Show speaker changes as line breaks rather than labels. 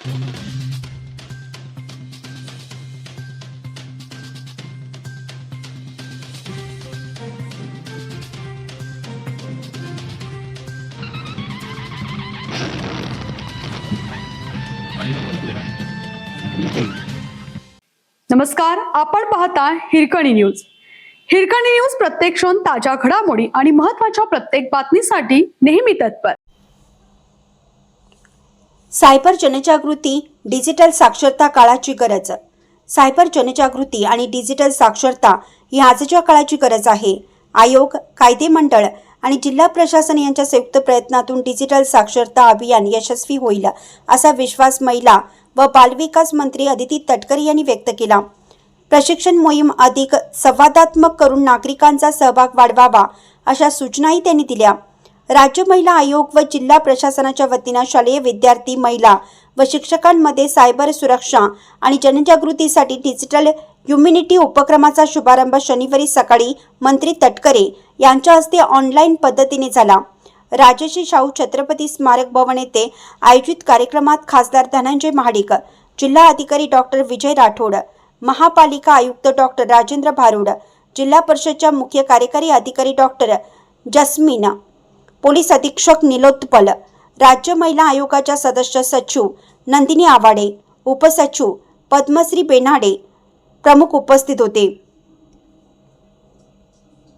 नमस्कार, आपण पाहता हिरकणी न्यूज. हिरकणी न्यूज प्रत्येक क्षण ताज्या घडामोडी आणि महत्त्वाच्या प्रत्येक बातमीसाठी नेहमी तत्पर.
सायबर जनजागृती, डिजिटल साक्षरता काळाची गरज. सायबर जनजागृती आणि डिजिटल साक्षरता ही आजच्या काळाची गरज आहे. आयोग, कायदे मंडळ आणि जिल्हा प्रशासन यांच्या संयुक्त प्रयत्नातून डिजिटल साक्षरता अभियान यशस्वी होईल असा विश्वास महिला व बालविकास मंत्री अदिती तटकरे यांनी व्यक्त केला. प्रशिक्षण मोहीम अधिक संवादात्मक करून नागरिकांचा सहभाग वाढवावा अशा सूचनाही त्यांनी दिल्या. राज्य महिला आयोग व जिल्हा प्रशासनाच्या वतीने शालेय विद्यार्थी, महिला व शिक्षकांमध्ये सायबर सुरक्षा आणि जनजागृतीसाठी डिजिटल ह्युमॅनिटी उपक्रमाचा शुभारंभ शनिवारी सकाळी मंत्री तटकरे यांच्या हस्ते ऑनलाईन पद्धतीने झाला. राजश्री शाहू छत्रपती स्मारक भवन येथे आयोजित कार्यक्रमात खासदार धनंजय महाडिक, जिल्हा अधिकारी डॉक्टर विजय राठोड, महापालिका आयुक्त डॉक्टर राजेंद्र भारुड, जिल्हा परिषदच्या मुख्य कार्यकारी अधिकारी डॉक्टर जस्मीन, पोलीस अधीक्षक निलोत्पल, राज्य महिला आयोगाच्या सदस्य सचिव नंदिनी आवाडे, उपसचिव पद्मश्री बेनाडे प्रमुख उपस्थित होते.